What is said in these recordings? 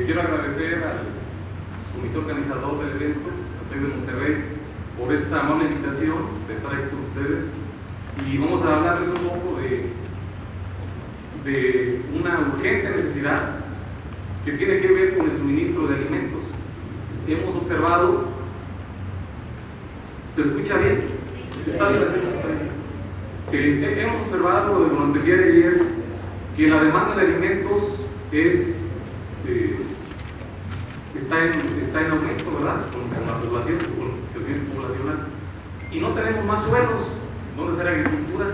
Quiero agradecer al comité organizador del evento, al TEC de Monterrey, por esta amable invitación de estar aquí con ustedes, y vamos a hablarles un poco de una urgente necesidad que tiene que ver con el suministro de alimentos. Hemos observado, ¿se escucha bien? ¿Está bien? Está bien. Hemos observado durante el día de ayer que la demanda de alimentos está en aumento, ¿verdad? Con la población, con el crecimiento poblacional. Y no tenemos más suelos donde hacer agricultura.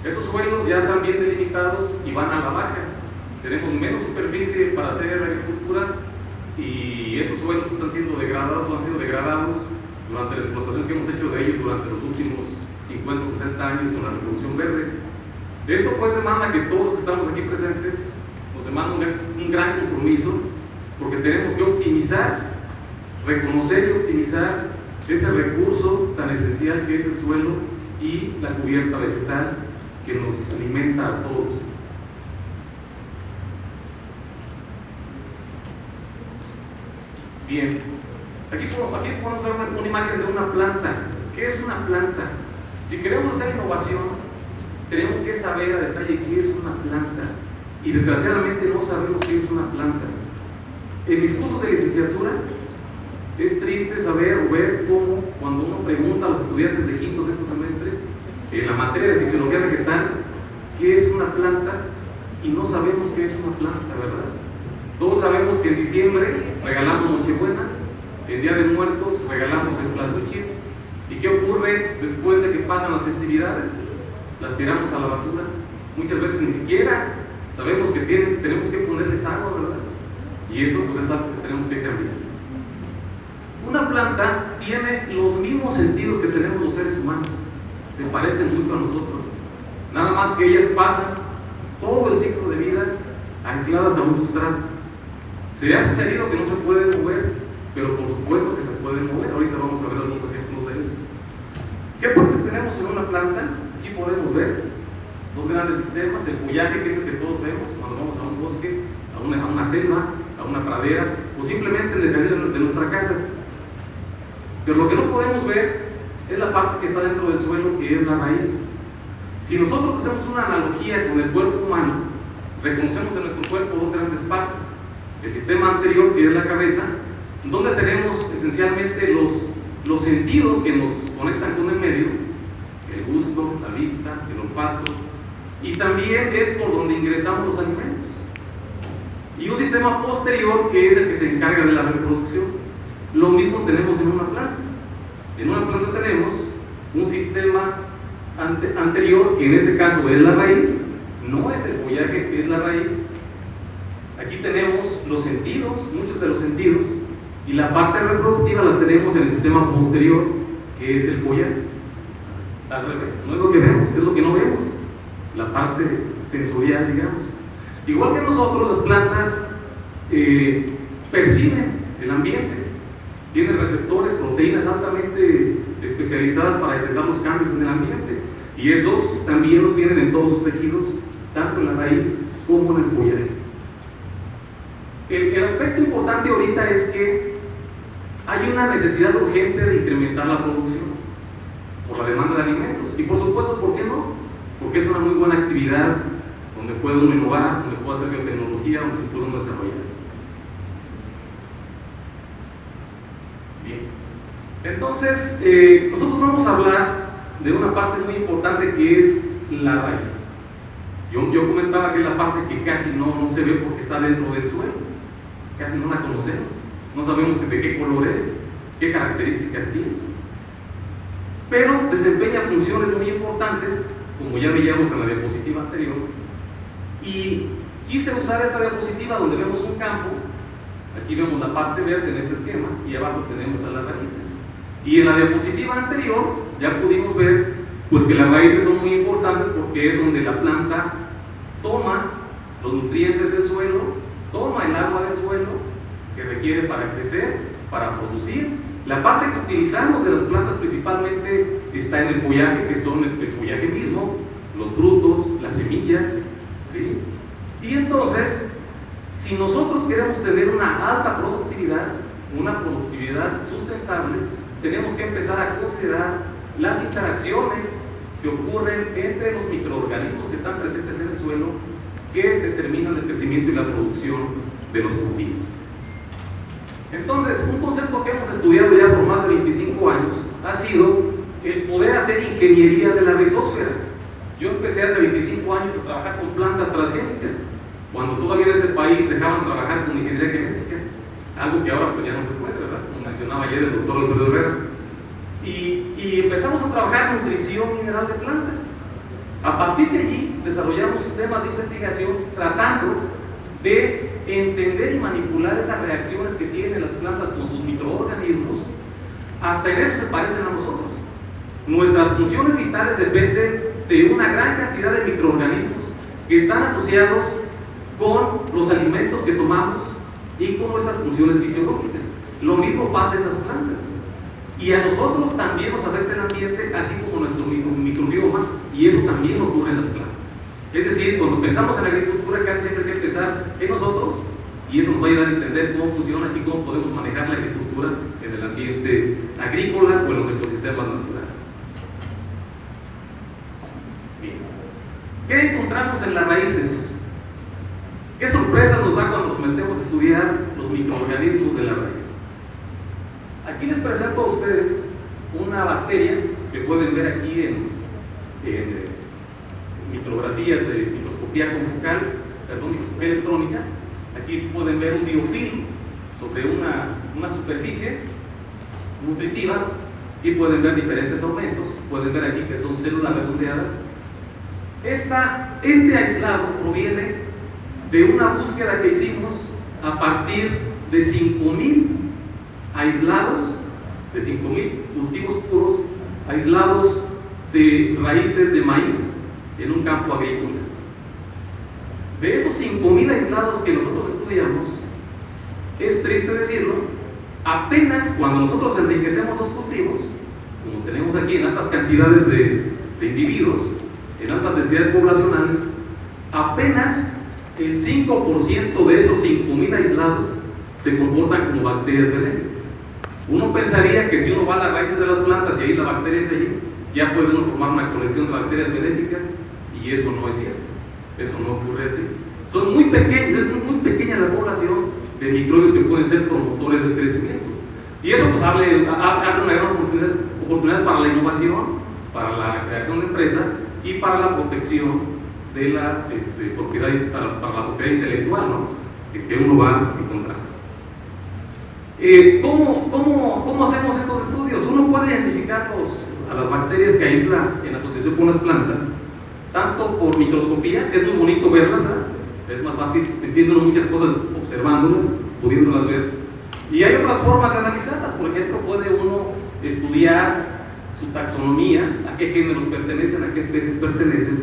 Esos suelos ya están bien delimitados y van a la baja. Tenemos menos superficie para hacer agricultura y estos suelos están siendo degradados o han sido degradados durante la explotación que hemos hecho de ellos durante los últimos 50 o 60 años con la Revolución Verde. Esto pues demanda que todos los que estamos aquí presentes nos demanda un gran compromiso, porque tenemos que optimizar, reconocer y optimizar ese recurso tan esencial que es el suelo y la cubierta vegetal que nos alimenta a todos. Bien, aquí podemos ver una imagen de una planta. ¿Qué es una planta? Si queremos hacer innovación, tenemos que saber a detalle qué es una planta, y desgraciadamente no sabemos qué es una planta. En mis cursos de licenciatura es triste saber o ver cómo cuando uno pregunta a los estudiantes de quinto o sexto semestre en la materia de fisiología vegetal qué es una planta, y no sabemos qué es una planta, ¿verdad? Todos sabemos que en diciembre regalamos nochebuenas, en Día de Muertos regalamos el plástico. ¿Y qué ocurre después de que pasan las festividades? Las tiramos a la basura. Muchas veces ni siquiera sabemos que tenemos que ponerles agua, ¿verdad? Y eso pues es algo que tenemos que cambiar. Una planta tiene los mismos sentidos que tenemos los seres humanos, se parecen mucho a nosotros, nada más que ellas pasan todo el ciclo de vida ancladas a un sustrato. Se ha sugerido que no se pueden mover, pero por supuesto que se pueden mover. Ahorita vamos a ver algunos ejemplos de eso. ¿Qué partes tenemos en una planta? Aquí podemos ver dos grandes sistemas: el follaje, que es el que todos vemos cuando vamos a un bosque, a una selva, a una pradera, o simplemente en el jardín de nuestra casa. Pero lo que no podemos ver es la parte que está dentro del suelo, que es la raíz. Si nosotros hacemos una analogía con el cuerpo humano, reconocemos en nuestro cuerpo dos grandes partes: el sistema anterior, que es la cabeza, donde tenemos esencialmente los sentidos que nos conectan con el medio, el gusto, la vista, el olfato, y también es por donde ingresamos los alimentos. Y un sistema posterior, que es el que se encarga de la reproducción. Lo mismo tenemos en una planta. En una planta tenemos un sistema anterior, que en este caso es la raíz, no es el follaje, que es la raíz. Aquí tenemos los sentidos, muchos de los sentidos, y la parte reproductiva la tenemos en el sistema posterior, que es el follaje. Al revés, no es lo que vemos, es lo que no vemos, la parte sensorial, digamos. Igual que nosotros, las plantas perciben el ambiente, tienen receptores, proteínas altamente especializadas para detectar los cambios en el ambiente, y esos también los tienen en todos sus tejidos, tanto en la raíz como en el follaje. El aspecto importante ahorita es que hay una necesidad urgente de incrementar la producción por la demanda de alimentos, y por supuesto, ¿por qué no? Porque es una muy buena actividad donde puede uno innovar, donde puede hacer biotecnología, donde se puede uno desarrollar. Bien, entonces nosotros vamos a hablar de una parte muy importante, que es la raíz. Yo comentaba que es la parte que casi no se ve porque está dentro del suelo, casi no la conocemos, no sabemos de qué color es, qué características tiene, pero desempeña funciones muy importantes, como ya veíamos en la diapositiva anterior. Y quise usar esta diapositiva donde vemos un campo. Aquí vemos la parte verde en este esquema, y abajo tenemos a las raíces. Y en la diapositiva anterior ya pudimos ver pues que las raíces son muy importantes, porque es donde la planta toma los nutrientes del suelo, toma el agua del suelo que requiere para crecer, para producir. La parte que utilizamos de las plantas principalmente está en el follaje, que son el follaje mismo, los frutos, las semillas, ¿sí? Y entonces Si nosotros queremos tener una alta productividad, una productividad sustentable, tenemos que empezar a considerar las interacciones que ocurren entre los microorganismos que están presentes en el suelo, que determinan el crecimiento y la producción de los cultivos. Entonces, un concepto que hemos estudiado ya por más de 25 años ha sido el poder hacer ingeniería de la rizósfera. Yo empecé hace 25 años a trabajar con plantas transgénicas, cuando todavía en este país dejaban trabajar con ingeniería genética, algo que ahora pues ya no se puede, ¿verdad? Como mencionaba ayer el doctor Alfredo Herrera. Y empezamos a trabajar nutrición mineral de plantas. A partir de allí desarrollamos temas de investigación tratando de entender y manipular esas reacciones que tienen las plantas con sus microorganismos. Hasta en eso se parecen a nosotros. Nuestras funciones vitales dependen de una gran cantidad de microorganismos que están asociados con los alimentos que tomamos y con nuestras funciones fisiológicas. Lo mismo pasa en las plantas. Y a nosotros también nos afecta el ambiente, así como nuestro microbioma, y eso también ocurre en las plantas. Es decir, cuando pensamos en la agricultura, casi siempre hay que empezar en nosotros, y eso nos va a ayudar a entender cómo funciona y cómo podemos manejar la agricultura en el ambiente agrícola o en los ecosistemas naturales. Bien. ¿Qué encontramos en las raíces? ¿Qué sorpresa nos da cuando nos metemos a estudiar los microorganismos de la raíz? Aquí les presento a ustedes una bacteria que pueden ver aquí en micrografías de microscopía microscopía electrónica. Aquí pueden ver un biofilm sobre una superficie nutritiva. Aquí pueden ver diferentes aumentos. Pueden ver aquí que son células redondeadas. Este aislado proviene de una búsqueda que hicimos a partir de 5,000 aislados, de 5,000 cultivos puros, aislados de raíces de maíz en un campo agrícola. De esos 5,000 aislados que nosotros estudiamos, es triste decirlo, apenas cuando nosotros enriquecemos los cultivos, como tenemos aquí en altas cantidades de individuos, en altas densidades poblacionales, apenas el 5% de esos 5,000 aislados se comportan como bacterias benéficas. Uno pensaría que si uno va a las raíces de las plantas y ahí la bacteria es de allí, ya puede uno formar una colección de bacterias benéficas, y eso no es cierto. Eso no ocurre así. Son muy pequeños, es muy pequeña la población de microbios que pueden ser promotores del crecimiento. Y eso pues abre una gran oportunidad para la innovación, para la creación de empresa y para la protección de la propiedad, para la propiedad intelectual, ¿no? que uno va a encontrar. ¿Cómo hacemos estos estudios? Uno puede identificar a las bacterias que aísla en asociación con las plantas, tanto por microscopía, es muy bonito verlas, ¿verdad? Es más fácil, entiendo muchas cosas observándolas, pudiéndolas ver. Y hay otras formas de analizarlas. Por ejemplo, puede uno estudiar su taxonomía, a qué géneros pertenecen, a qué especies pertenecen,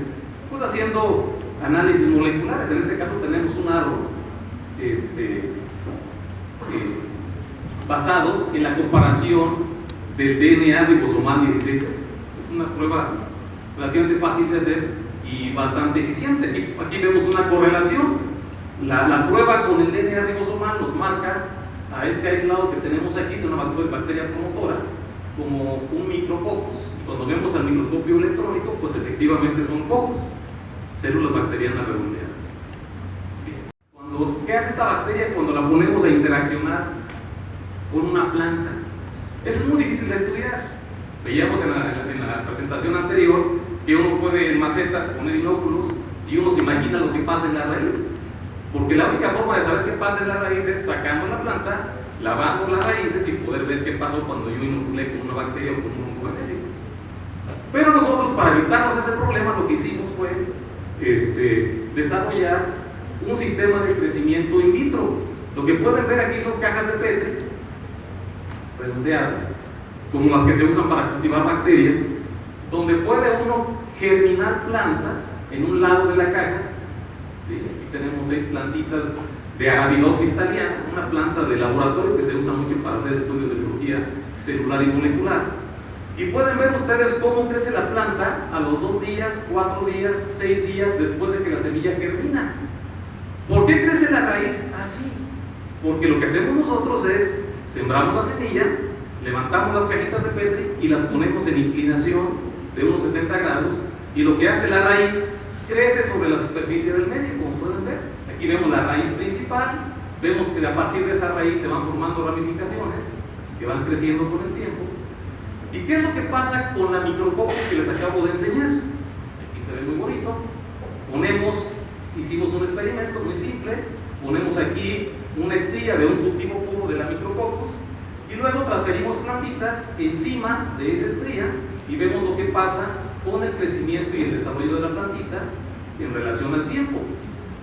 pues haciendo análisis moleculares. En este caso tenemos un árbol basado en la comparación del DNA ribosomal 16S. Es una prueba relativamente fácil de hacer y bastante eficiente. Aquí vemos una correlación. La prueba con el DNA ribosomal nos marca a este aislado que tenemos aquí de una bacteria promotora como un micrococcus. Y cuando vemos al microscopio electrónico, pues efectivamente son cocos, células bacterianas redondeadas. ¿Qué hace esta bacteria cuando la ponemos a interaccionar con una planta? Eso es muy difícil de estudiar. Veíamos en la presentación anterior que uno puede en macetas poner inóculos y uno se imagina lo que pasa en la raíz, porque la única forma de saber qué pasa en la raíz es sacando la planta, lavando las raíces y poder ver qué pasó cuando yo inoculé con una bacteria o con un hongo benéfico. Pero nosotros, para evitarnos ese problema, lo que hicimos fue desarrollar un sistema de crecimiento in vitro. Lo que pueden ver aquí son cajas de Petri redondeadas, como las que se usan para cultivar bacterias, donde puede uno germinar plantas en un lado de la caja. ¿Sí? Aquí tenemos 6 plantitas de Arabidopsis thaliana, una planta de laboratorio que se usa mucho para hacer estudios de biología celular y molecular. Y pueden ver ustedes cómo crece la planta a los 2 días, 4 días, 6 días después de que la semilla germina. ¿Por qué crece la raíz así? Porque lo que hacemos nosotros es sembramos la semilla, levantamos las cajitas de Petri y las ponemos en inclinación de unos 70 grados, y lo que hace la raíz crece sobre la superficie del medio, como pueden ver. Aquí vemos la raíz principal, vemos que a partir de esa raíz se van formando ramificaciones que van creciendo con el tiempo. ¿Y qué es lo que pasa con la micrococcus que les acabo de enseñar? Aquí se ve muy bonito. Hicimos un experimento muy simple, ponemos aquí una estría de un cultivo puro de la micrococcus y luego transferimos plantitas encima de esa estría y vemos lo que pasa con el crecimiento y el desarrollo de la plantita en relación al tiempo.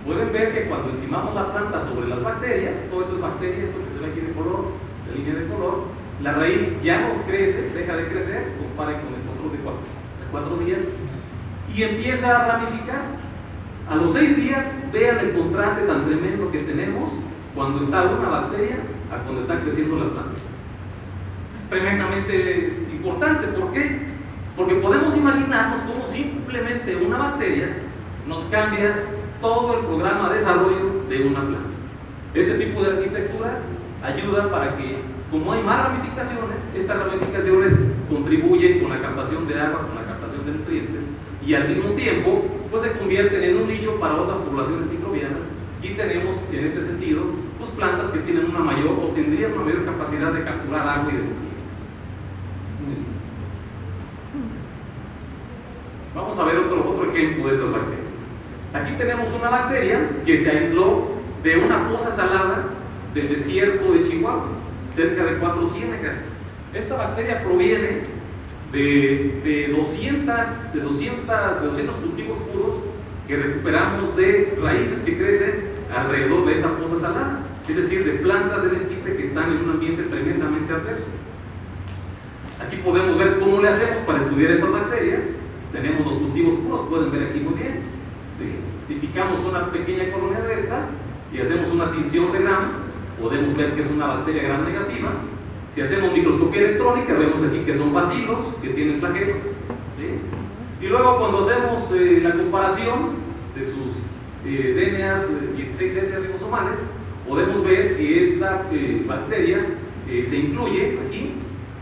Pueden ver que cuando encimamos la planta sobre las bacterias, todo esto es bacteria, esto que se ve aquí de color, de línea de color, la raíz ya no crece, deja de crecer, comparen con el control de 4 días, y empieza a ramificar. A los 6 días, vean el contraste tan tremendo que tenemos cuando está una bacteria a cuando está creciendo la planta. Es tremendamente importante. ¿Por qué? Porque podemos imaginarnos cómo simplemente una bacteria nos cambia todo el programa de desarrollo de una planta. Este tipo de arquitecturas ayuda para que, como hay más ramificaciones, estas ramificaciones contribuyen con la captación de agua, con la captación de nutrientes, y al mismo tiempo pues se convierten en un nicho para otras poblaciones microbianas, y tenemos en este sentido pues plantas que tienen una mayor o tendrían una mayor capacidad de capturar agua y de nutrientes. Muy bien. Vamos a ver otro ejemplo de estas bacterias. Aquí tenemos una bacteria que se aisló de una poza salada del desierto de Chihuahua, cerca de 4 ciénegas. Esta bacteria proviene de 200 cultivos puros que recuperamos de raíces que crecen alrededor de esa poza salada, es decir, de plantas de mezquite que están en un ambiente tremendamente adverso. Aquí podemos ver cómo le hacemos para estudiar estas bacterias. Tenemos los cultivos puros, pueden ver aquí muy bien. ¿Sí? Si picamos una pequeña colonia de estas y hacemos una tinción de Gram, podemos ver que es una bacteria Gram negativa. Si hacemos microscopía electrónica, vemos aquí que son bacilos, que tienen flagelos. ¿Sí? Y luego cuando hacemos la comparación de sus DNAs 16S ribosomales, podemos ver que esta bacteria se incluye aquí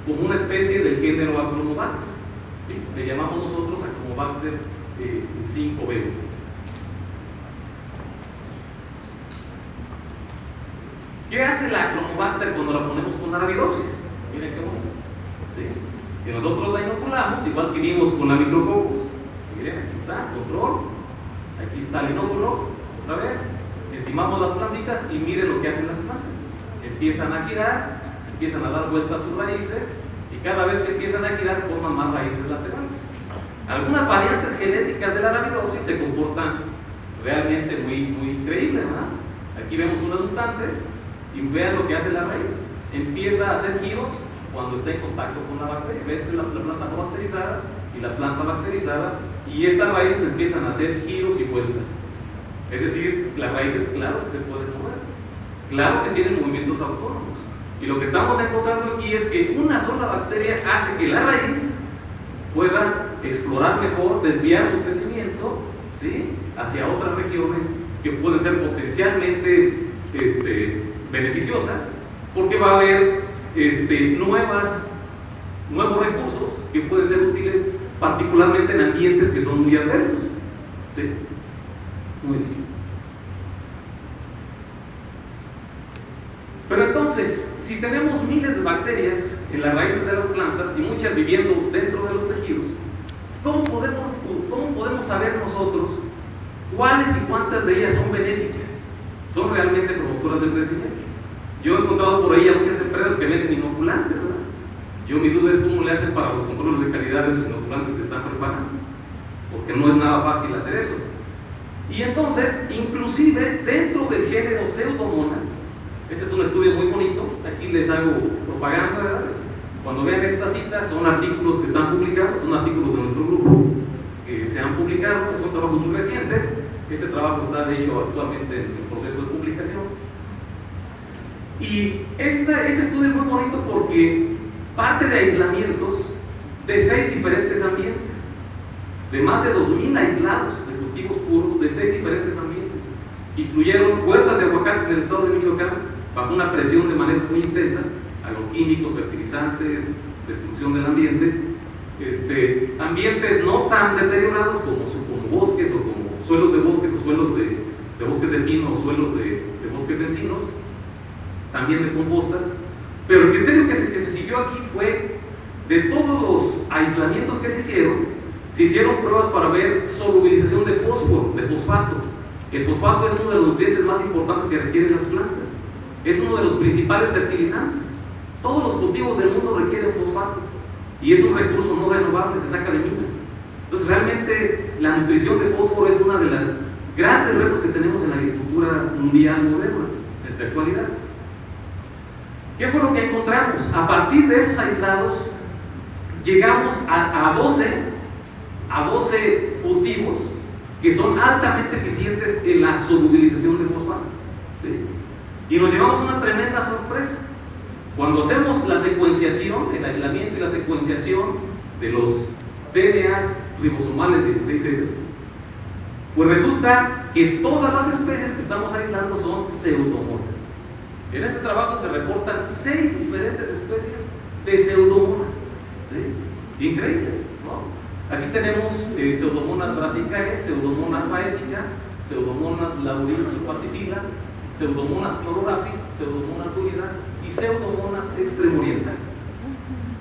como una especie del género Acronobacter. ¿Sí? Le llamamos nosotros Acronobacter 5B. ¿Qué hace la Acronobacter cuando la ponemos con Arabidopsis? Miren qué bonito. ¿Sí? Si nosotros la inoculamos, igual que vimos con la micrococcus, miren, aquí está, control, aquí está el inóculo, otra vez, encimamos las plantitas y miren lo que hacen las plantas. Empiezan a girar, empiezan a dar vueltas sus raíces, y cada vez que empiezan a girar forman más raíces laterales. Algunas variantes genéticas de la Arabidopsis se comportan realmente muy increíble, ¿verdad? Aquí vemos unas mutantes y vean lo que hace la raíz. Empieza a hacer giros cuando está en contacto con la bacteria. Esta es la planta no bacterizada y la planta bacterizada, y estas raíces empiezan a hacer giros y vueltas. Es decir, las raíces, claro que se pueden mover, claro que tienen movimientos autónomos. Y lo que estamos encontrando aquí es que una sola bacteria hace que la raíz pueda explorar mejor, desviar su crecimiento, ¿sí?, hacia otras regiones que pueden ser potencialmente beneficiosas, porque va a haber nuevos recursos que pueden ser útiles particularmente en ambientes que son muy adversos. ¿Sí? Muy bien. Pero entonces, si tenemos miles de bacterias en las raíces de las plantas y muchas viviendo dentro de los tejidos, ¿cómo podemos saber nosotros cuáles y cuántas de ellas son benéficas, son realmente promotoras del crecimiento? Yo he encontrado por ahí a muchas empresas que venden inoculantes, ¿verdad? Mi duda es cómo le hacen para los controles de calidad de esos inoculantes que están preparando, porque no es nada fácil hacer eso. Y entonces, inclusive dentro del género Pseudomonas, este es un estudio muy bonito, aquí les hago propaganda, ¿verdad? Cuando vean estas citas, son artículos que están publicados, son artículos de nuestro grupo que se han publicado, son trabajos muy recientes. Este trabajo está de hecho actualmente en el proceso de publicación. Y este estudio es muy bonito porque parte de aislamientos de 6 diferentes ambientes, de más de 2000 aislados de cultivos puros de 6 diferentes ambientes. incluyeron huertas de aguacate en el estado de Michoacán, bajo una presión de manejo muy intensa, agroquímicos, fertilizantes, destrucción del ambiente, ambientes no tan deteriorados como bosques o como suelos de bosques o suelos de bosques de pino o suelos de bosques de encinos, también de compostas, pero el criterio que se siguió aquí fue de todos los aislamientos que se hicieron pruebas para ver solubilización de fósforo, de fosfato. El fosfato es uno de los nutrientes más importantes que requieren las plantas, es uno de los principales fertilizantes. Todos los cultivos del mundo requieren fosfato y es un recurso no renovable, se saca de minas. Entonces realmente la nutrición de fósforo es uno de los grandes retos que tenemos en la agricultura mundial moderna, en la actualidad. ¿Qué fue lo que encontramos? A partir de esos aislados llegamos a 12 cultivos que son altamente eficientes en la solubilización de fosfato, ¿sí? Y nos llevamos una tremenda sorpresa. Cuando hacemos la secuenciación, el aislamiento y la secuenciación de los DNAs ribosomales 16S, pues resulta que todas las especies que estamos aislando son pseudomonas. En este trabajo se reportan 6 diferentes especies de pseudomonas, ¿sí? Increíble, ¿no? Aquí tenemos pseudomonas brassicae, pseudomonas baetica, pseudomonas lauril sulfatifila, pseudomonas chlororaphis, pseudomonas durida y pseudomonas extremorientales.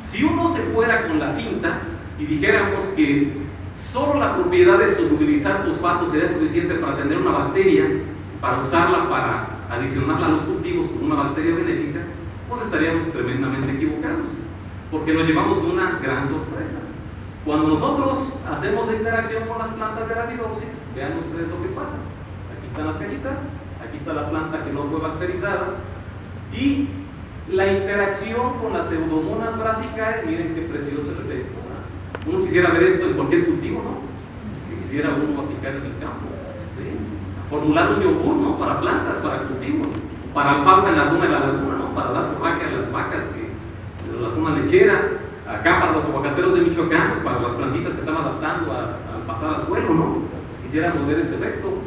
Si uno se fuera con la finta y dijéramos que solo la propiedad de solubilizar fosfato sería suficiente para tener una bacteria, para usarla para adicionarla a los cultivos como una bacteria benéfica, pues estaríamos tremendamente equivocados, porque nos llevamos una gran sorpresa. Cuando nosotros hacemos la interacción con las plantas de Arabidopsis, vean ustedes lo que pasa. Aquí están las cajitas, aquí está la planta que no fue bacterizada, y la interacción con las pseudomonas brassicae, miren qué precioso el efecto, ¿no? Uno quisiera ver esto en cualquier cultivo, ¿no? Que quisiera uno aplicar en el campo, ¿sí? Formular un yogur, ¿no? Para plantas, para cultivos, para alfalfa en la zona de la laguna, ¿no? Para dar forraje a las vacas, de la zona lechera, acá para los aguacateros de Michoacán, pues para las plantitas que están adaptando al pasar al suelo, ¿no? Quisiéramos ver este efecto.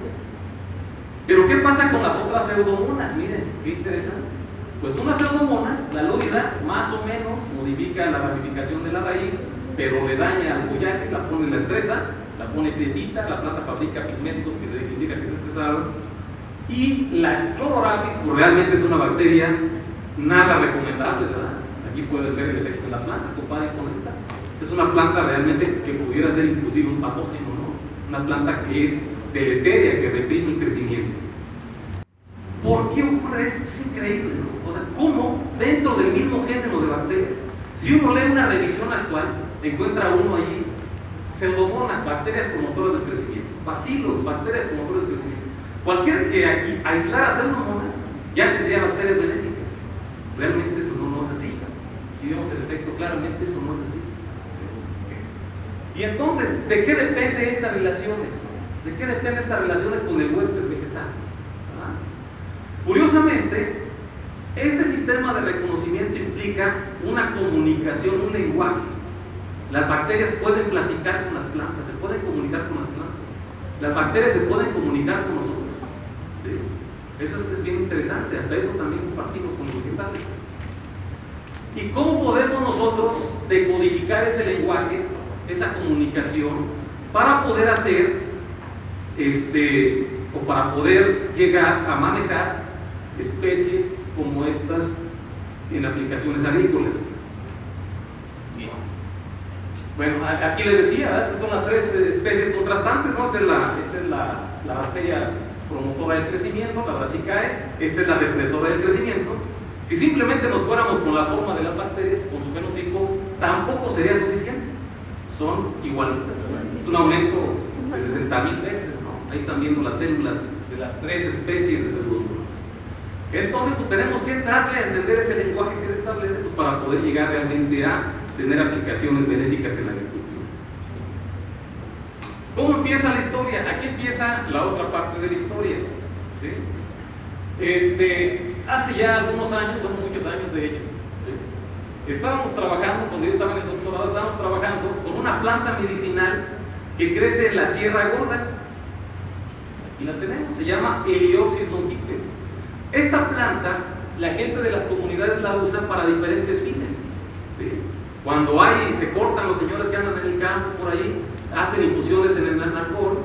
Pero ¿qué pasa con las otras pseudomonas? Miren, qué interesante. Pues unas pseudomonas, la lúrida, más o menos modifica la ramificación de la raíz, pero le daña al follaje, la pone en la estresa, la pone prietita, la planta fabrica pigmentos que le indica que está estresada. Y la chlororaphis, pues realmente es una bacteria nada recomendable, ¿verdad? Aquí pueden ver el efecto en la planta, comparen con esta. Es una planta realmente que pudiera ser inclusive un patógeno, ¿no? Una planta que es deleteria, que reprime el crecimiento. ¿Por qué ocurre esto? Es increíble, ¿no? O sea, ¿cómo dentro del mismo género de bacterias, si uno lee una revisión actual, encuentra uno allí pseudomonas, bacterias promotoras del crecimiento, bacilos, bacterias promotoras del crecimiento? Cualquiera que aquí aislara pseudomonas ya tendría bacterias benéficas. Realmente eso no es así. Si vemos el efecto, claramente eso no es así. Y entonces, ¿de qué depende estas relaciones? ¿De qué dependen estas relaciones con el huésped vegetal? ¿Verdad? Curiosamente, este sistema de reconocimiento implica una comunicación, un lenguaje. Las bacterias pueden platicar con las plantas, se pueden comunicar con las plantas. Las bacterias se pueden comunicar con nosotros. ¿Sí? Eso es bien interesante, hasta eso también compartimos con los vegetales. ¿Y cómo podemos nosotros decodificar ese lenguaje, esa comunicación, para poder hacer o para poder llegar a manejar especies como estas en aplicaciones agrícolas? Bien. Bueno, aquí les decía, estas son las 3 especies contrastantes, ¿no? Esta es la bacteria promotora del crecimiento, la brassicae, esta es la represora del crecimiento. Si simplemente nos fuéramos con la forma de las bacterias, con su fenotipo, tampoco sería suficiente. Son igualitas, ¿verdad? Es un aumento de 60,000 veces, ¿no? Ahí están viendo las células de las 3 especies de pseudomonas. Entonces, pues tenemos que entrarle a entender ese lenguaje que se establece, pues, para poder llegar realmente a tener aplicaciones benéficas en la agricultura. ¿Cómo empieza la historia? Aquí empieza la otra parte de la historia, ¿sí? Hace ya algunos años, bueno, muchos años de hecho, ¿sí? Estábamos trabajando, cuando yo estaba en el doctorado, estábamos trabajando con una planta medicinal que crece en la Sierra Gorda. y la tenemos, se llama Heliopsis longipes. Esta planta, la gente de las comunidades la usa para diferentes fines, ¿sí? Cuando se cortan los señores que andan en el campo por ahí, hacen infusiones en el alcohol,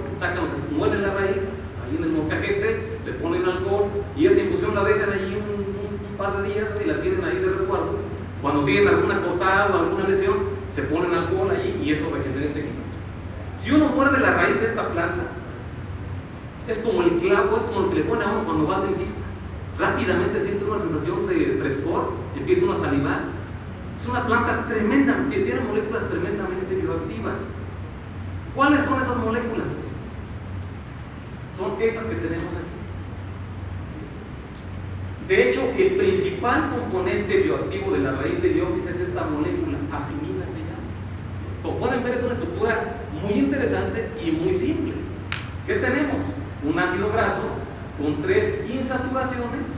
muelen la raíz, ahí en el molcajete, le ponen alcohol y esa infusión la dejan allí un par de días y la tienen ahí de resguardo. Cuando tienen alguna cortada o alguna lesión, se ponen alcohol allí y eso regenera el tejido. Si uno muerde la raíz de esta planta, es como el clavo, es como lo que le pone a uno cuando va al dentista. Rápidamente siente una sensación de frescor y empieza uno a salivar. Es una planta tremenda, tiene moléculas tremendamente bioactivas. ¿Cuáles son esas moléculas? Son estas que tenemos aquí. De hecho, el principal componente bioactivo de la raíz de Heliopsis es esta molécula, afinina se llama. Como pueden ver, es una estructura muy interesante y muy simple. ¿Qué tenemos? Un ácido graso con 3 insaturaciones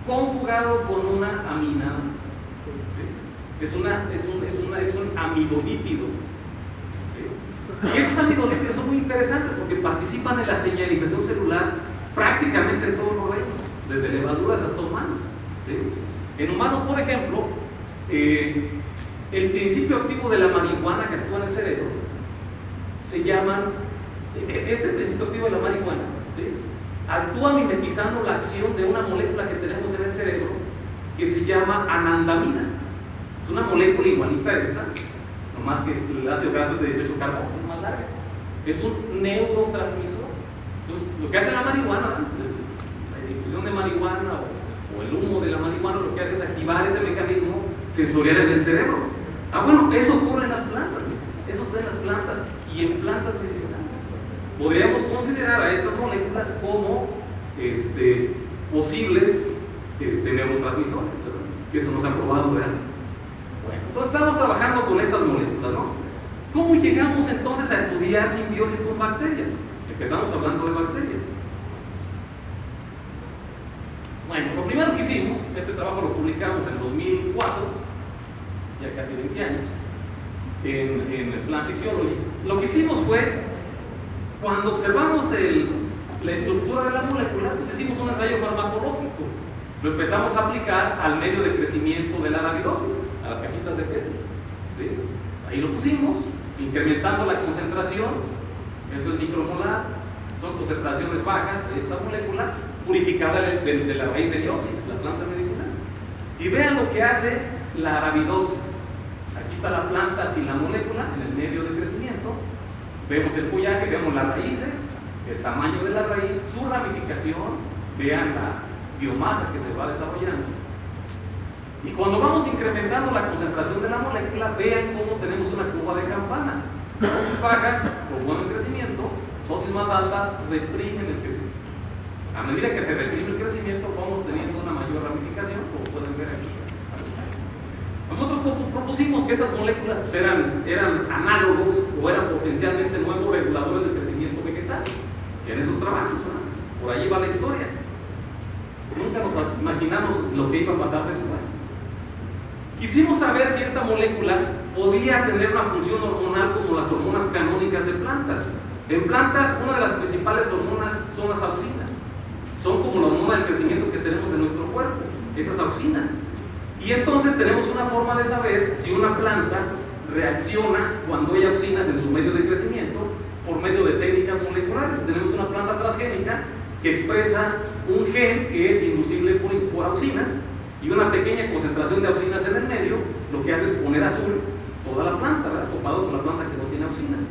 conjugado con una amina. Es un amidolípido. ¿Sí? Y estos amidolípidos son muy interesantes porque participan en la señalización celular prácticamente en todos los reinos, desde levaduras hasta humanos. ¿Sí? En humanos, por ejemplo, el principio activo de la marihuana que actúa en el cerebro se llama, este principio activo de la marihuana, ¿sí?, actúa mimetizando la acción de una molécula que tenemos en el cerebro que se llama anandamina. Es una molécula igualita a esta, nomás que el ácido graso es de 18 carbonos, es más larga. Es un neurotransmisor. Entonces, lo que hace la marihuana, la difusión de marihuana o el humo de la marihuana, lo que hace es activar ese mecanismo sensorial en el cerebro. Bueno, eso ocurre en las plantas, eso está en las plantas y en plantas medicinales. Podríamos considerar a estas moléculas como posibles neurotransmisores, ¿verdad? Que eso nos ha probado, ¿verdad? Bueno, entonces estamos trabajando con estas moléculas, ¿no? ¿Cómo llegamos entonces a estudiar simbiosis con bacterias? Empezamos hablando de bacterias. Bueno, lo primero que hicimos, este trabajo lo publicamos en 2004, ya casi 20 años, en el Plant Physiology. Lo que hicimos fue, cuando observamos la estructura de la molécula, pues hicimos un ensayo farmacológico. Lo empezamos a aplicar al medio de crecimiento de la Arabidopsis, a las cajitas de Petri. ¿Sí? Ahí lo pusimos, incrementando la concentración. Esto es micromolar, son concentraciones bajas de esta molécula purificada de la raíz de Heliopsis, la planta medicinal. Y vean lo que hace la Arabidopsis. Aquí está la planta sin la molécula en el medio de crecimiento. Vemos el follaje, vemos las raíces, el tamaño de la raíz, su ramificación, vean la biomasa que se va desarrollando. Y cuando vamos incrementando la concentración de la molécula, vean cómo tenemos una curva de campana. Dosis bajas promueven el crecimiento, dosis más altas reprimen el crecimiento. A medida que se reprime el crecimiento, vamos teniendo una mayor ramificación, como pueden ver aquí. Nosotros propusimos que estas moléculas pues, eran análogos o eran potencialmente nuevos reguladores del crecimiento vegetal. Y en esos trabajos, ¿no? Por ahí va la historia. Nunca nos imaginamos lo que iba a pasar después. Quisimos saber si esta molécula podía tener una función hormonal como las hormonas canónicas de plantas. En plantas, una de las principales hormonas son las auxinas. Son como la hormona del crecimiento que tenemos en nuestro cuerpo, esas auxinas. Y entonces tenemos una forma de saber si una planta reacciona cuando hay auxinas en su medio de crecimiento por medio de técnicas moleculares. Tenemos una planta transgénica que expresa un gen que es inducible por auxinas y una pequeña concentración de auxinas en el medio, lo que hace es poner azul toda la planta, ¿verdad? Comparado con la planta que no tiene auxinas.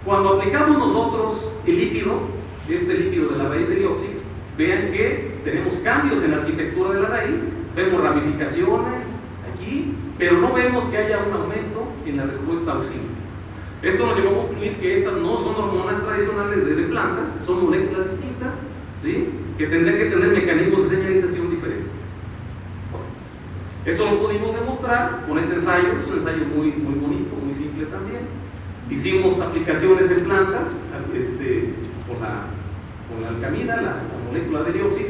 Cuando aplicamos nosotros el lípido, este lípido de la raíz de Heliopsis, vean que tenemos cambios en la arquitectura de la raíz, vemos ramificaciones aquí, pero no vemos que haya un aumento en la respuesta auxínica. Esto nos llevó a concluir que estas no son hormonas tradicionales de plantas, son moléculas distintas, ¿sí?, que tendrían que tener mecanismos de señalización diferentes. Bueno, esto lo pudimos demostrar con este ensayo, es un ensayo muy bonito, muy simple también. Hicimos aplicaciones en plantas con la alcamida, la molécula de Heliopsis,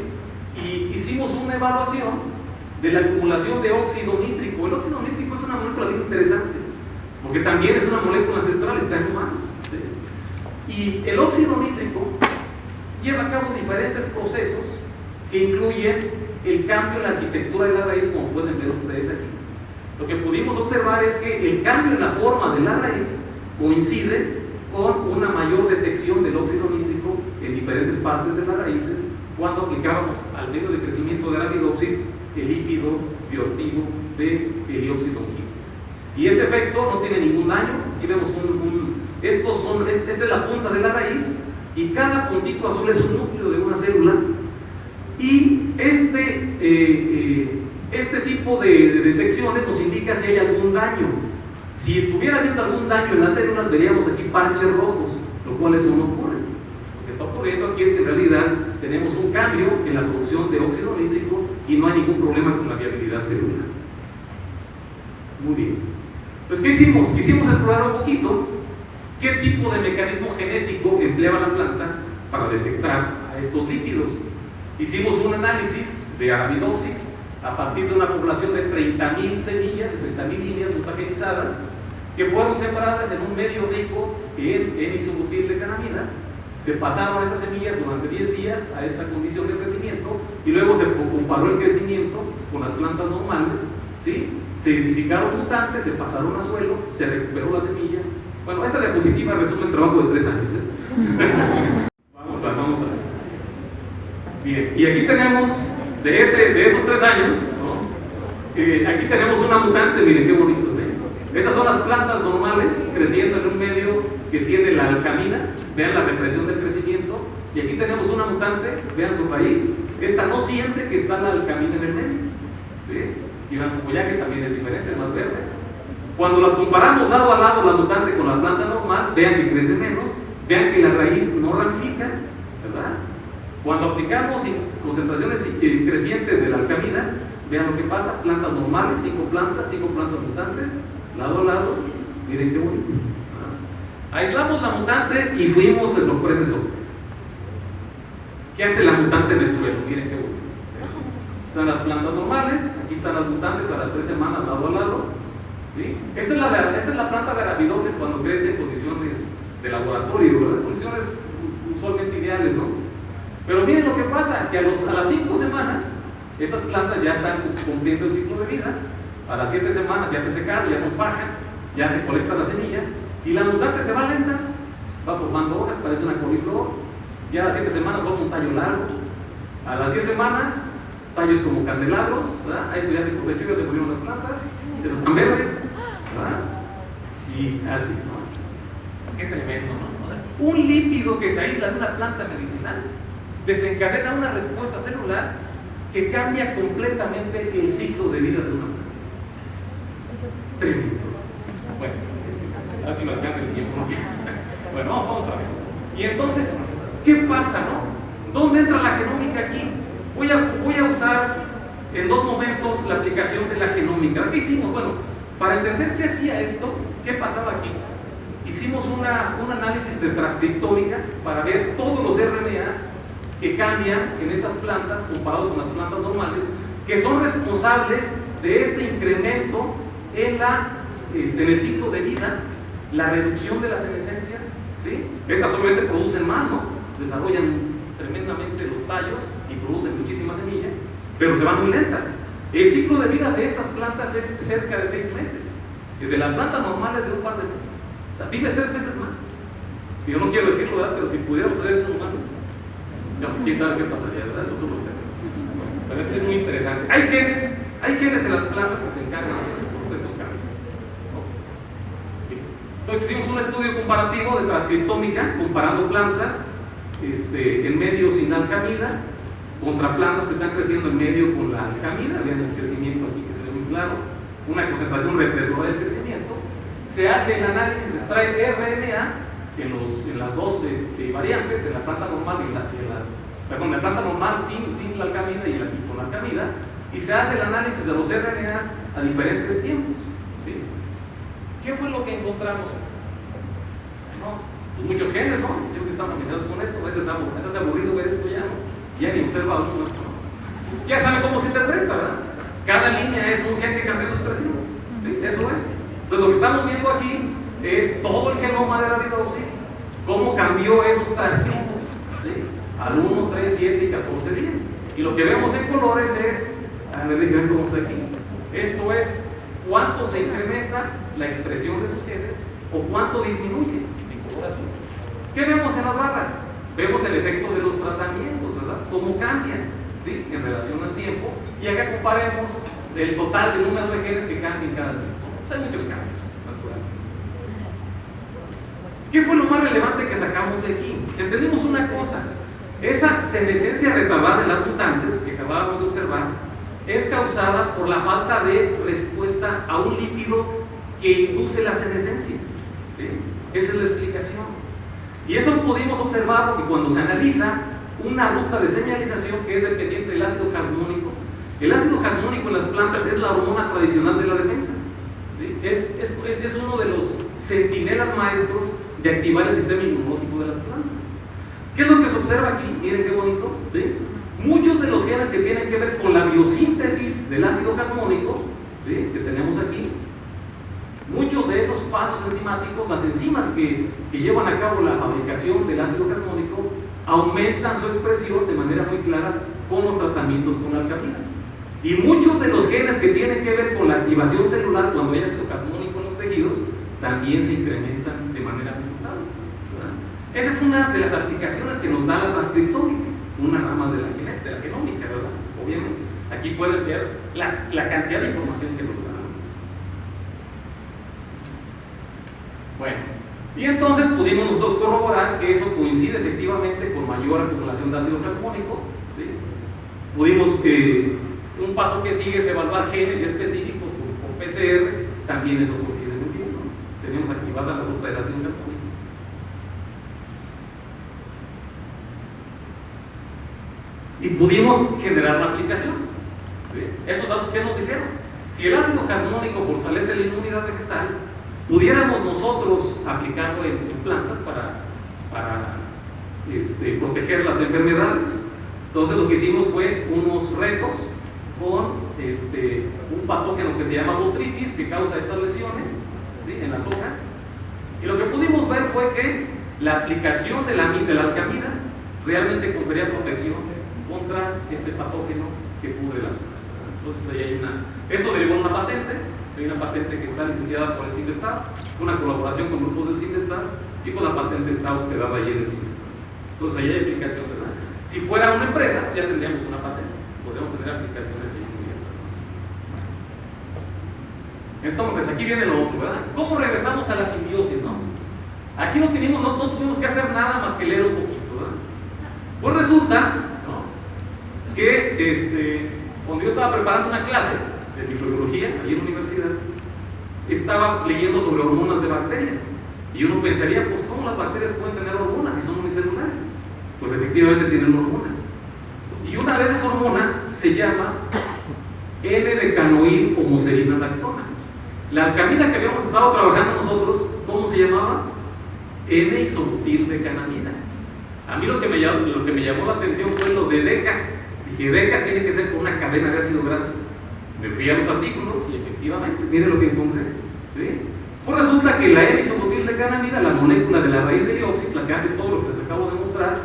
y hicimos una evaluación de la acumulación de óxido nítrico. El óxido nítrico es una molécula bien interesante, porque también es una molécula ancestral, está en humanos, ¿sí? Y el óxido nítrico lleva a cabo diferentes procesos que incluyen el cambio en la arquitectura de la raíz, como pueden ver ustedes aquí. Lo que pudimos observar es que el cambio en la forma de la raíz coincide con una mayor detección del óxido nítrico en diferentes partes de las raíces cuando aplicábamos al medio de crecimiento de Arabidopsis el lípido bioactivo de Helióxido onquibus. Y este efecto no tiene ningún daño. Aquí vemos esta es la punta de la raíz, y cada puntito azul es un núcleo de una célula, y este tipo de detecciones nos indica si hay algún daño. Si estuviera habiendo algún daño en las células, veríamos aquí parches rojos, lo cual eso no ocurre. Lo que está ocurriendo aquí es que en realidad tenemos un cambio en la producción de óxido nítrico y no hay ningún problema con la viabilidad celular. Muy bien. Pues, ¿qué hicimos? Quisimos explorar un poquito qué tipo de mecanismo genético empleaba la planta para detectar a estos lípidos. Hicimos un análisis de Arabidopsis a partir de una población de 30.000 semillas, de 30.000 líneas mutagenizadas, que fueron sembradas en un medio rico en isobutil de canamida. Se pasaron estas semillas durante 10 días a esta condición de crecimiento, y luego se comparó el crecimiento con las plantas normales, ¿sí? Se identificaron mutantes, se pasaron a suelo, se recuperó la semilla. Bueno, esta diapositiva resume el trabajo de 3 años, Vamos a ver. Bien, y aquí tenemos de esos 3 años, ¿no? Aquí tenemos una mutante, miren qué bonitos, Estas son las plantas normales creciendo en un medio que tiene la alcamina. Vean la represión del crecimiento. Y aquí tenemos una mutante, vean su raíz. Esta no siente que está la alcamina en el medio, ¿sí? Y vean su follaje, también es diferente, es más verde. Cuando las comparamos lado a lado, la mutante con la planta normal, vean que crece menos, vean que la raíz no ramifica, ¿verdad? Cuando aplicamos concentraciones crecientes de la alcamina, vean lo que pasa: plantas normales, 5 plantas mutantes, lado a lado. Miren qué bonito. Aislamos la mutante y fuimos de sorpresa en sorpresa. ¿Qué hace la mutante en el suelo? Miren qué bonito. Están las plantas normales, aquí están las mutantes a las 3 semanas lado a lado, ¿sí? Esta es la planta de Arabidopsis cuando crece en condiciones de laboratorio, ¿verdad? Condiciones usualmente ideales, ¿no? Pero miren lo que pasa, que a las 5 semanas estas plantas ya están cumpliendo el ciclo de vida. A las 7 semanas ya se secaron, ya son paja, ya se colecta la semilla, y la mutante se va lenta, va formando hojas, parece una coliflor. Ya a las 7 semanas forma un tallo largo. A las 10 semanas, tallos como candelabros, ¿verdad? A esto ya se cosechó, ya se murieron las plantas, esas están verdes, ¿verdad? Y así, ¿no? Qué tremendo, ¿no? O sea, un lípido que se aísla de una planta medicinal desencadena una respuesta celular que cambia completamente el ciclo de vida de una planta. Tremendo. Bueno, a ver si me alcanza el tiempo, ¿no? Bueno, vamos a ver. Y entonces, ¿qué pasa, no? ¿Dónde entra la genómica aquí? Voy a usar en 2 momentos la aplicación de la genómica. ¿Qué hicimos? Bueno, para entender qué hacía esto, qué pasaba aquí, hicimos un análisis de transcriptómica para ver todos los RNAs que cambian en estas plantas comparado con las plantas normales, que son responsables de este incremento en el ciclo de vida, la reducción de la senescencia, ¿sí? Estas obviamente producen más, ¿no? Desarrollan tremendamente los tallos y producen muchísima semilla, pero se van muy lentas. El ciclo de vida de estas plantas es cerca de 6 meses. Desde la planta normal es de un par de meses. O sea, vive 3 veces más. Yo no quiero decirlo, ¿verdad? Pero si pudiéramos hacer eso humanos, quién sabe qué pasaría, ¿verdad? Eso es otro tema. Pero es muy interesante. Hay genes en las plantas que se encargan de estos cambios, ¿no? Entonces hicimos un estudio comparativo de transcriptómica, comparando plantas en medio sin alcamida contra plantas que están creciendo en medio con la alcamida. Vean el crecimiento aquí que se ve muy claro, una concentración represora del crecimiento. Se hace el análisis, se extrae RNA en las 2 variantes, en la planta normal y en la planta normal sin la alcamida y con la alcamida, y se hace el análisis de los RNAs a diferentes tiempos, ¿sí? ¿Qué fue lo que encontramos? Bueno, pues muchos genes, ¿no? Yo que están familiarizados con esto, a veces es aburrido ver esto ya, ¿no? Ya ni observa uno esto, ¿no? Ya sabe cómo se interpreta, ¿verdad? Cada línea es un gen que cambió su expresión, ¿sí? Eso es. Entonces lo que estamos viendo aquí es todo el genoma de Arabidopsis, cómo cambió esos transcritos, ¿sí? al 1, 3, 7 y 14 días. Y lo que vemos en colores es, a ver, déjenme ver cómo está aquí. Esto es cuánto se incrementa la expresión de esos genes o cuánto disminuye en color azul. ¿Qué vemos en las barras? Vemos el efecto de los tratamientos, ¿verdad? Cómo cambian, ¿sí? En relación al tiempo. Y acá comparemos el total de número de genes que cambian cada tiempo. O sea, hay muchos cambios, naturalmente. ¿Qué fue lo más relevante que sacamos de aquí? Entendimos una cosa. Esa senescencia retardada en las mutantes que acabábamos de observar es causada por la falta de respuesta a un lípido que induce la senescencia, ¿sí? Esa es la explicación. Y eso pudimos observar porque cuando se analiza una ruta de señalización que es dependiente del ácido jasmónico, el ácido jasmónico en las plantas es la hormona tradicional de la defensa, ¿sí? Es uno de los centinelas maestros de activar el sistema inmunológico de las plantas. ¿Qué es lo que se observa aquí? Miren qué bonito, ¿sí? Muchos de los genes que tienen que ver con la biosíntesis del ácido jasmónico, ¿sí? Que tenemos aquí, muchos de esos pasos enzimáticos, las enzimas que llevan a cabo la fabricación del ácido jasmónico, aumentan su expresión de manera muy clara con los tratamientos con alcamida. Y muchos de los genes que tienen que ver con la activación celular cuando hay ácido jasmónico en los tejidos, también se incrementan de manera muy notable. Esa es una de las aplicaciones que nos da la transcriptómica, una rama de la genómica, ¿verdad? Obviamente. Aquí pueden ver la cantidad de información que nos da. Bueno, y entonces pudimos nosotros corroborar que eso coincide efectivamente con mayor acumulación de ácido jasmónico, ¿sí? Pudimos, un paso que sigue es evaluar genes específicos con PCR, también eso coincide muy bien, ¿no? Tenemos activada la ruta del ácido jasmónico. Y pudimos generar la aplicación, ¿sí? Estos datos que nos dijeron, si el ácido jasmónico fortalece la inmunidad vegetal, pudiéramos nosotros aplicarlo en plantas para protegerlas de enfermedades. Entonces lo que hicimos fue unos retos con un patógeno que se llama botrytis, que causa estas lesiones, ¿sí? En las hojas, y lo que pudimos ver fue que la aplicación de la alcamida realmente confería protección contra este patógeno que pudre las hojas. Entonces ahí esto derivó en una patente. Hay una patente que está licenciada por el CINVESTAR, una colaboración con grupos del CINVESTAR, y con la patente está hospedada allí en el CINVESTAR. Entonces ahí hay aplicación, ¿verdad? Si fuera una empresa, ya tendríamos una patente, podríamos tener aplicaciones inmediatas. Entonces, aquí viene lo otro, ¿verdad? ¿Cómo regresamos a la simbiosis, no? Aquí no tuvimos que hacer nada más que leer un poquito, ¿verdad? Pues resulta, ¿no?, que cuando yo estaba preparando una clase de microbiología, allí en la universidad, estaba leyendo sobre hormonas de bacterias. Y uno pensaría, pues, ¿cómo las bacterias pueden tener hormonas si son unicelulares? Pues efectivamente tienen hormonas. Y una de esas hormonas se llama N-decanoil homoserina lactona. La alcamida que habíamos estado trabajando nosotros, ¿cómo se llamaba? N-isobutildecanamida. A mí lo que me llamó la atención fue lo de deca. Dije, deca tiene que ser con una cadena de ácido graso. Me fui a los artículos y efectivamente, miren lo que encontré, ¿sí? Pues resulta que la N-isobutildecanamida, la molécula de la raíz de Liopsis, la que hace todo lo que les acabo de mostrar,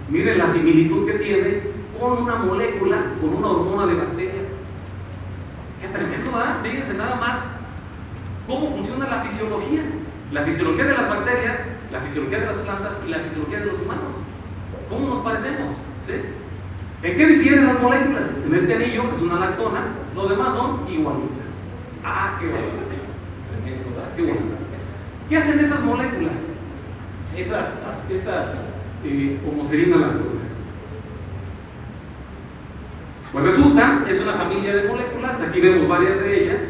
miren la similitud que tiene con una molécula, con una hormona de bacterias. Qué tremendo, ¿verdad? Fíjense nada más cómo funciona la fisiología de las bacterias, la fisiología de las plantas y la fisiología de los humanos. ¿Cómo nos parecemos? ¿Sí? ¿En qué difieren las moléculas? En este anillo es una lactona, los demás son igualitas. Ah, qué bueno. Tremendo, ¿verdad? Qué bueno. ¿Qué hacen esas moléculas? Esas homoserina lactonas. Pues resulta, es una familia de moléculas, aquí vemos varias de ellas.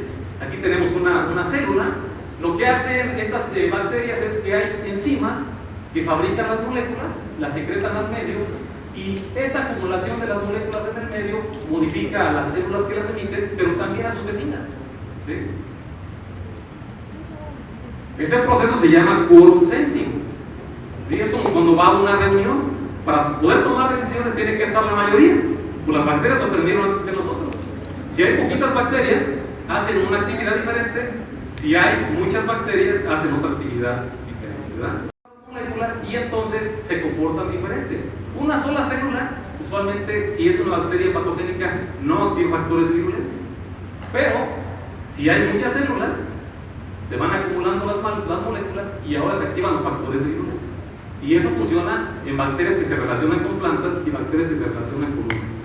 Aquí tenemos una célula. Lo que hacen estas bacterias es que hay enzimas que fabrican las moléculas, las secretan al medio, y esta acumulación de las moléculas en el medio modifica a las células que las emiten, pero también a sus vecinas, ¿sí? Ese proceso se llama quorum sensing, ¿sí? Es como cuando va a una reunión, para poder tomar decisiones tiene que estar la mayoría. Pues las bacterias lo aprendieron antes que nosotros. Si hay poquitas bacterias, hacen una actividad diferente. Si hay muchas bacterias, hacen otra actividad diferente, ¿verdad? Moléculas, y entonces se comportan diferente. Una sola célula, usualmente, si es una bacteria patogénica, no activa factores de virulencia. Pero, si hay muchas células, se van acumulando las moléculas y ahora se activan los factores de virulencia. Y eso funciona en bacterias que se relacionan con plantas y bacterias que se relacionan con humanos.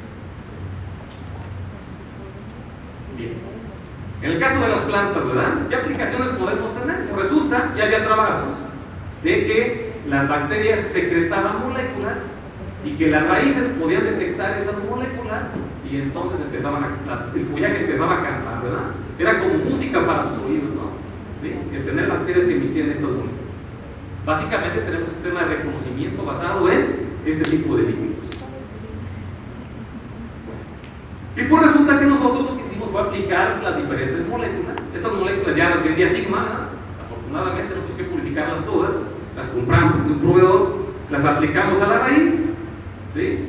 Bien. En el caso de las plantas, ¿verdad? ¿Qué aplicaciones podemos tener? Pues resulta, ya había trabajos de que las bacterias secretaban moléculas y que las raíces podían detectar esas moléculas y entonces el follaje empezaba a cantar, ¿verdad? Era como música para sus oídos, ¿no? ¿Sí? El tener bacterias que emitían estas moléculas. Básicamente tenemos un sistema de reconocimiento basado en este tipo de líquidos. Y pues resulta que nosotros lo que hicimos fue aplicar las diferentes moléculas. Estas moléculas ya las vendía Sigma, ¿verdad? Afortunadamente no tuvimos que purificarlas todas, las compramos de un proveedor, las aplicamos a la raíz, ¿sí?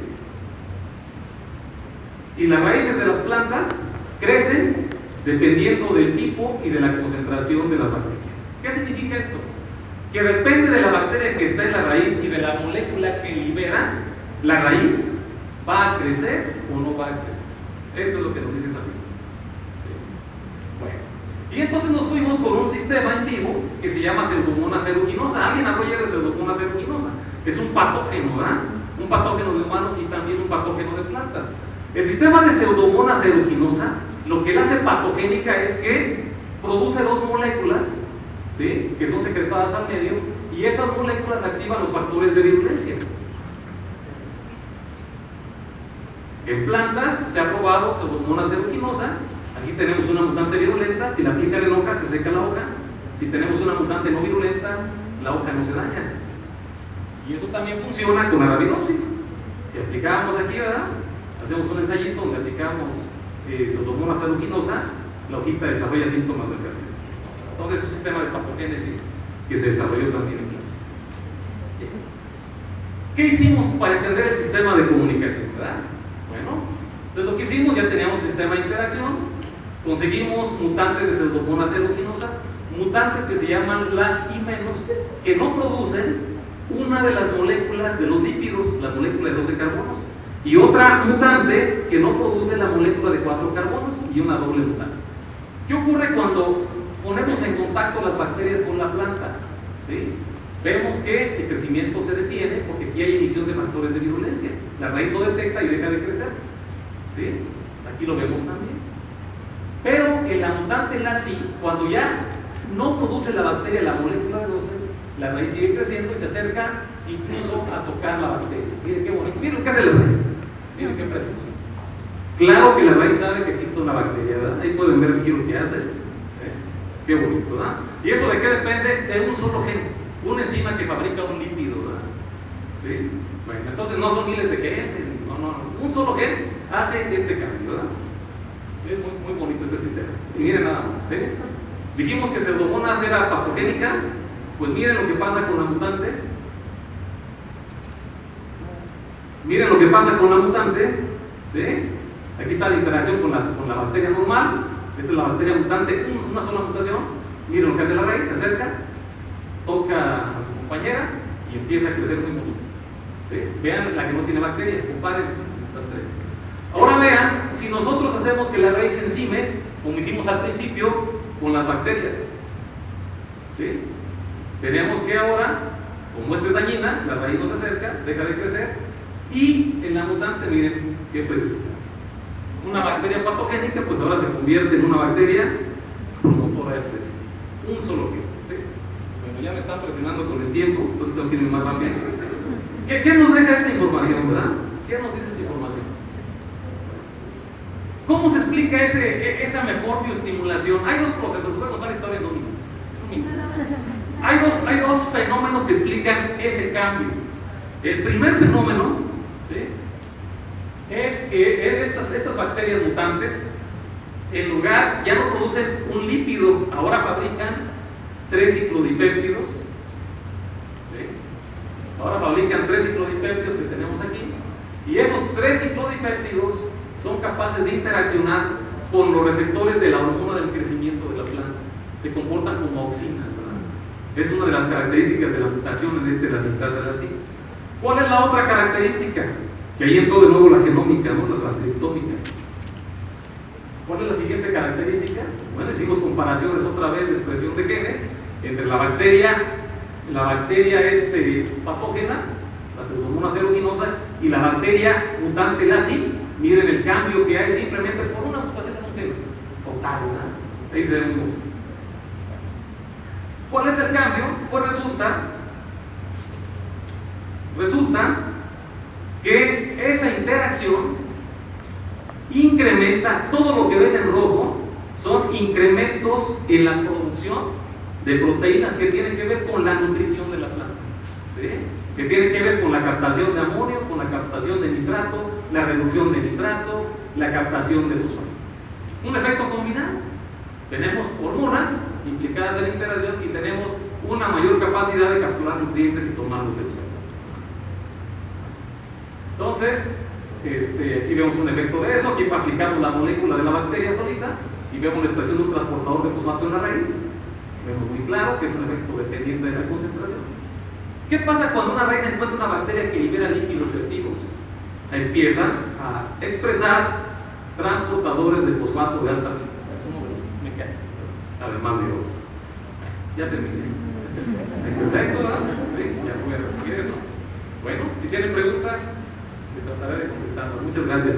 Y las raíces de las plantas crecen dependiendo del tipo y de la concentración de las bacterias. ¿Qué significa esto? Que depende de la bacteria que está en la raíz y de la molécula que libera, la raíz va a crecer o no va a crecer. Eso es lo que nos dice esa Biblia. Bueno, y entonces nos fuimos con un sistema en vivo que se llama Pseudomonas aeruginosa. ¿Alguien habló ya de Pseudomonas aeruginosa? Es un patógeno, ¿verdad? Un patógeno de humanos y también un patógeno de plantas. El sistema de Pseudomonas aeruginosa, lo que la hace patogénica es que produce dos moléculas, ¿sí?, que son secretadas al medio, y estas moléculas activan los factores de virulencia. En plantas se ha probado Pseudomonas aeruginosa. Aquí tenemos una mutante virulenta, si la aplican en hoja se seca la hoja. Si tenemos una mutante no virulenta, la hoja no se daña. Y eso también funciona con Arabidopsis. Si aplicamos aquí, ¿verdad?, hacemos un ensayito donde aplicamos Pseudomonas aeruginosa, la hojita desarrolla síntomas de enfermedad. Entonces es un sistema de patogénesis que se desarrolló también en plantas. ¿Qué hicimos para entender el sistema de comunicación, verdad? Bueno, entonces lo que hicimos, ya teníamos sistema de interacción, conseguimos mutantes de Pseudomonas aeruginosa, mutantes que se llaman las I-, que no producen una de las moléculas de los lípidos, la molécula de 12 carbonos, y otra mutante que no produce la molécula de 4 carbonos y una doble mutante. ¿Qué ocurre cuando ponemos en contacto las bacterias con la planta? ¿Sí? Vemos que el crecimiento se detiene porque aquí hay emisión de factores de virulencia. La raíz lo detecta y deja de crecer. ¿Sí? Aquí lo vemos también. Pero en la mutante LASI, cuando ya no produce la bacteria la molécula de 12, la raíz sigue creciendo y se acerca incluso a tocar la bacteria. Miren qué bonito. Miren lo que hace la raíz. Miren qué precioso. Claro que la raíz sabe que aquí está una bacteria, ¿verdad? Ahí pueden ver el giro que hace. Qué bonito, ¿verdad? ¿Y eso de qué depende? De un solo gen. Una enzima que fabrica un lípido, ¿verdad? ¿Sí? Bueno, entonces no son miles de genes, no. Un solo gen hace este cambio, ¿verdad? Es muy bonito este sistema. Y miren nada más, ¿sí? Dijimos que Pseudomonas era patogénica, pues miren lo que pasa con la mutante. Miren lo que pasa con la mutante, ¿sí? Aquí está la interacción con la bacteria normal. Esta es la bacteria mutante, una sola mutación. Miren lo que hace la raíz, se acerca, toca a su compañera y empieza a crecer muy bonito. ¿Sí? Vean la que no tiene bacteria, comparen las tres. Ahora vean, si nosotros hacemos que la raíz se encime, como hicimos al principio con las bacterias, ¿sí?, tenemos que ahora, como esta es dañina, la raíz no se acerca, deja de crecer, y en la mutante, miren qué precioso. Una bacteria patogénica, pues ahora se convierte en una bacteria promotora de crecimiento. Un solo gen, ¿sí? Bueno, ya me están presionando con el tiempo, entonces tengo que ir más rápido. ¿Qué nos deja esta información, verdad? ¿Qué nos dice esta información? ¿Cómo se explica esa mejor bioestimulación? Hay dos procesos, voy a contar la historia en 2 minutos. Hay dos fenómenos que explican ese cambio. El primer fenómeno, ¿sí?, es que estas bacterias mutantes, en lugar, ya no producen un lípido, ahora fabrican 3 ciclodipéptidos. ¿Sí? Ahora fabrican 3 ciclodipéptidos que tenemos aquí, y esos 3 ciclodipéptidos son capaces de interaccionar con los receptores de la hormona del crecimiento de la planta. Se comportan como auxinas, ¿verdad? Es una de las características de la mutación en la sintasa de la SIC. ¿Cuál es la otra característica? Que ahí entró de nuevo la genómica, ¿no? La transcriptómica. ¿Cuál es la siguiente característica? Bueno, hicimos comparaciones otra vez de expresión de genes entre la bacteria patógena, la Pseudomonas aeruginosa, y la bacteria mutante LASI. Miren el cambio que hay simplemente por una mutación en un gen total, ¿verdad? Ahí se ve muy bien. ¿Cuál es el cambio? Pues resulta que esa interacción incrementa todo lo que ven en rojo, son incrementos en la producción de proteínas que tienen que ver con la nutrición de la planta, ¿sí? Que tienen que ver con la captación de amonio, con la captación de nitrato, la reducción de nitrato, la captación de fosfato. Un efecto combinado. Tenemos hormonas implicadas en la interacción y tenemos una mayor capacidad de capturar nutrientes y tomarlos del suelo. Entonces, aquí vemos un efecto de eso. Aquí aplicamos la molécula de la bacteria solita y vemos la expresión de un transportador de fosfato en la raíz. Vemos muy claro que es un efecto dependiente de la concentración. ¿Qué pasa cuando una raíz encuentra una bacteria que libera lípidos reactivos? Empieza a expresar transportadores de fosfato de alta afinitud. Es uno de los mecanismos, además de otro. Ya terminé. Este efecto, ¿verdad? Sí, ya voy a repetir eso. Bueno, si tienen preguntas, me trataré de contestarlas. Muchas gracias.